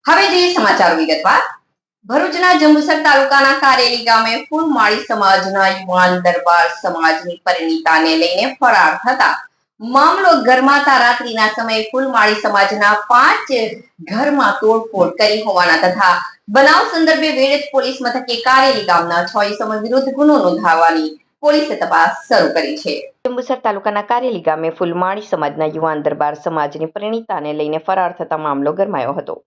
હવે જોઈએ સમાચારો વિગતવાર. ભરૂચના જંબુસર તાલુકાના કારેલી ગામે ફૂલમાળી સમાજના યુવાન દરબાર સમાજની પરિણીતાને લઈને ફરાર થતા મામલો ગરમાતા રાત્રિના સમયે ફૂલમાળી સમાજના 5 ઘરમાં તોડફોડ કરી હોવાના તથા બનાવ સંદર્ભે વેડજ પોલીસ મથકે કારેલી ગામના 6 ઇસમો વિરુદ્ધ ગુનો નોંધવાની પોલીસે તપાસ શરૂ કરી છે. જંબુસર તાલુકાના કારેલી ગામે ફૂલમાળી સમાજના યુવાન દરબાર સમાજની પરિણીતાને લઈને ફરાર થતા મામલો ગરમાયો હતો.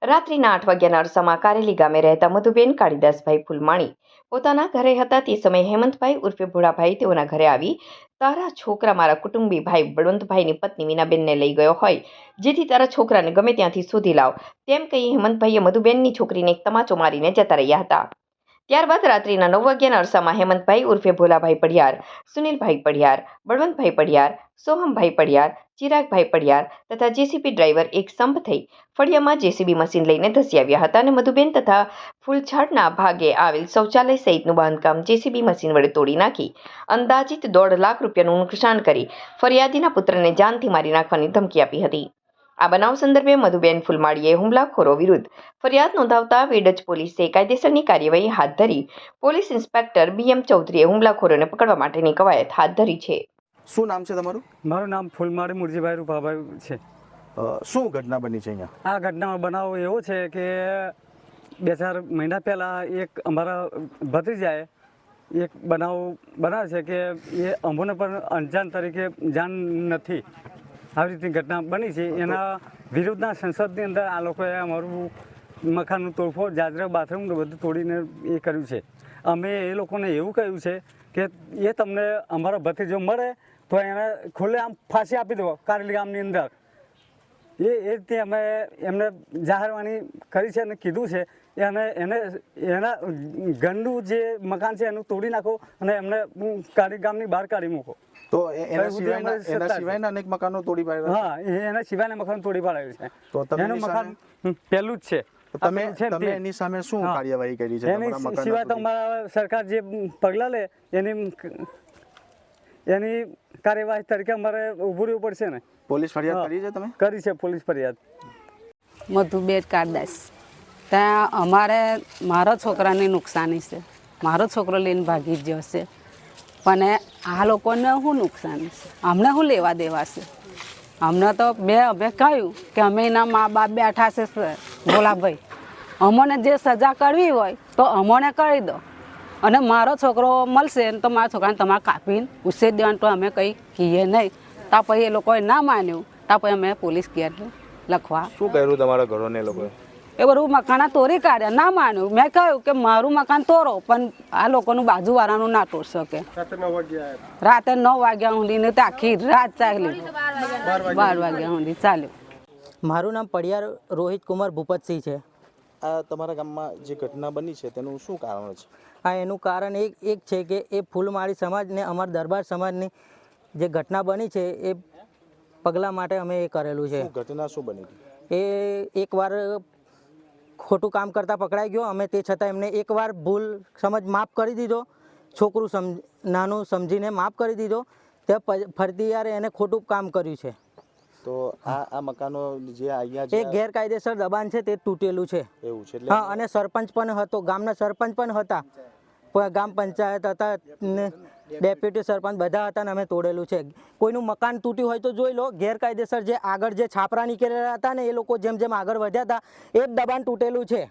રાત્રિના 8 વાગ્યાના અરસામાં કારેલી ગામે રહેતા મધુબેન કાળીદાસભાઈ ફૂલમાળી પોતાના ઘરે હતા તે સમયે હેમંતભાઈ ઉર્ફે ભોળાભાઈ તેઓના ઘરે આવી તારા છોકરા મારા કુટુંબી ભાઈ બળવંતભાઈની પત્ની મીનાબેનને લઈ ગયો હોય, જેથી તારા છોકરાને ગમે ત્યાંથી શોધી લાવ તેમ કહી હેમંતભાઈએ મધુબેનની છોકરીને એક તમાચો મારીને જતા રહ્યા હતા. ત્યારબાદ રાત્રિના 9 વાગ્યાના અરસામાં હેમંતભાઈ ઉર્ફે ભોલાભાઈ પડિયાર, સુનિલભાઈ પડિયાર, બળવંતભાઈ પડિયાર, સોહમભાઈ પડિયાર, ચિરાગભાઈ પડિયાર તથા જેસીબી ડ્રાઈવર એક સંપ થઈ ફળિયામાં જેસીબી મશીન લઈને ધસી આવ્યા હતા અને મધુબેન તથા ફૂલછાડના ભાગે આવેલ શૌચાલય સહિતનું બાંધકામ જેસીબી મશીન વડે તોડી નાખી અંદાજિત 1.5 લાખ રૂપિયાનું નુકસાન કરી ફરિયાદીના પુત્રને જાનથી મારી નાખવાની ધમકી આપી હતી. આ બનાવ સંદર્ભે મધુબેન ફૂલમાળીએ હુમલાખોરો વિરુદ્ધ ફરિયાદ નોંધાવતા વેડજ પોલીસે કાયદેસરની કાર્યવાહી હાથ ધરી પોલીસ ઇન્સ્પેક્ટર BM ચૌધરીએ હુમલાખોરોને પકડવા માટેની કવાયત હાથ ધરી છે. શું નામ છે તમારું? મારું નામ ફૂલમાળી મુરજીભાઈ રૂપાભાઈ છે. શું ઘટના બની છે અહીંયા? આ ઘટનાનો બનાવ એવો છે કે 2-4 મહિના પહેલાં એક અમારા ભત્રીજાએ એક બનાવ છે કે એ અમોને પણ અંજાન તરીકે જાણ નથી આવી રીતની ઘટના બની છે. એના વિરુદ્ધના સંસદની અંદર આ લોકોએ અમારું મકાનનું તોડફોડ, જાજરા, બાથરૂમ બધું તોડીને એ કર્યું છે. અમે એ લોકોને એવું કહ્યું છે કે એ તમને અમારો ભત્રીજો મળે તો એને ખુલ્લે આમ ફાંસી આપી દો કારેલી ગામની અંદર. એ રીતે અમે એમને જાહેરવાણી કરી છે અને કીધું છે એના ગંદુ જે મકાન છે એનું તોડી નાખો અને એમને કારેલી ગામની બહાર કાઢી મૂકો. તો એના સિવાયના અનેક મકાનો તોડી પાડ્યા? હા, એના સિવાયના મકાન તોડી પાડ્યું છે. તો તમે એનું મકાન પહેલું જ છે. તમે એની સામે શું કાર્યવાહી કરી છે? એની સિવાય તો અમારા સરકાર જે પગલાં લે એની કાર્યવાહી તરીકે અમારે ઊભું રહેવું પડશે ને. પોલીસ ફરિયાદ કરી છે તમે? કરી છે પોલીસ ફરિયાદ. મધુબેન કાળદાસ. ત્યાં મારા છોકરાની નુકસાની છે. મારો છોકરો લઈને ભાગી ગયો છે, પણ આ લોકોને શું નુકસાની છે? અમને શું લેવા દેવા છે? અમને તો અમે કહ્યું કે અમે એના મા બાપ બેઠા છે ભોલાભાઈ, અમને જે સજા કરવી હોય તો અમને કરી દો અને મારો છોકરો મળશે તો મારા છોકરાને તમારે કાપીને ઉછેર દેવાનું તો અમે કંઈ કહીએ નહીં. તો પછી એ લોકોએ ના માન્યું તો પછી અમે પોલીસ કેસ લખવા. શું કર્યું તમારા ઘરોને લોકોએ? એ બધું મકાન તોડી કાઢ્યા. ના માન્યું. મેં કહ્યું કે મારું મકાન તોડો, પણ આ લોકોનું બાજુવાળાનું ના તોડ શકે. રાતે 9 વાગ્યા સુધીને તો આખી રાત ચાલી, 12 વાગ્યા સુધી ચાલ્યું. મારું નામ પડિયાર રોહિત કુમાર ભૂપતસિંહ છે. આ તમારા ગામમાં જે ઘટના બની છે તેનું શું કારણ છે? આ એનું કારણ એક છે કે એ ફૂલમાળી સમાજ ને અમારા દરબાર સમાજની જે ઘટના બની છે એ પગલાં માટે અમે એ કરેલું છે. ઘટના શું બની? એ એકવાર ખોટું કામ કરતાં પકડાઈ ગયો. અમે તે છતાં એમને એકવાર ભૂલ સમજ માફ કરી દીધો. છોકરું નાનું સમજીને માફ કરી દીધો. તે ફરતી યાર એને ખોટું કામ કર્યું છે. તો આ મકાનો જે અહીંયા એ ગેરકાયદેસર દબાણ છે તે તૂટેલું છે. એવું છે? હા, અને સરપંચ પણ હતો, ગામના સરપંચ પણ હતા, ગામ પંચાયત હતા, ડેપ્યુટી સરપંચ બધા હતા ને અમે તોડેલું છે. કોઈનું મકાન તૂટ્યું હોય તો જોઈ લો. ગેરકાયદેસર જે આગળ જે છાપરા નીકળેલા હતા ને એ લોકો જેમ જેમ આગળ વધ્યા હતા એ જ દબાણ તૂટેલું છે.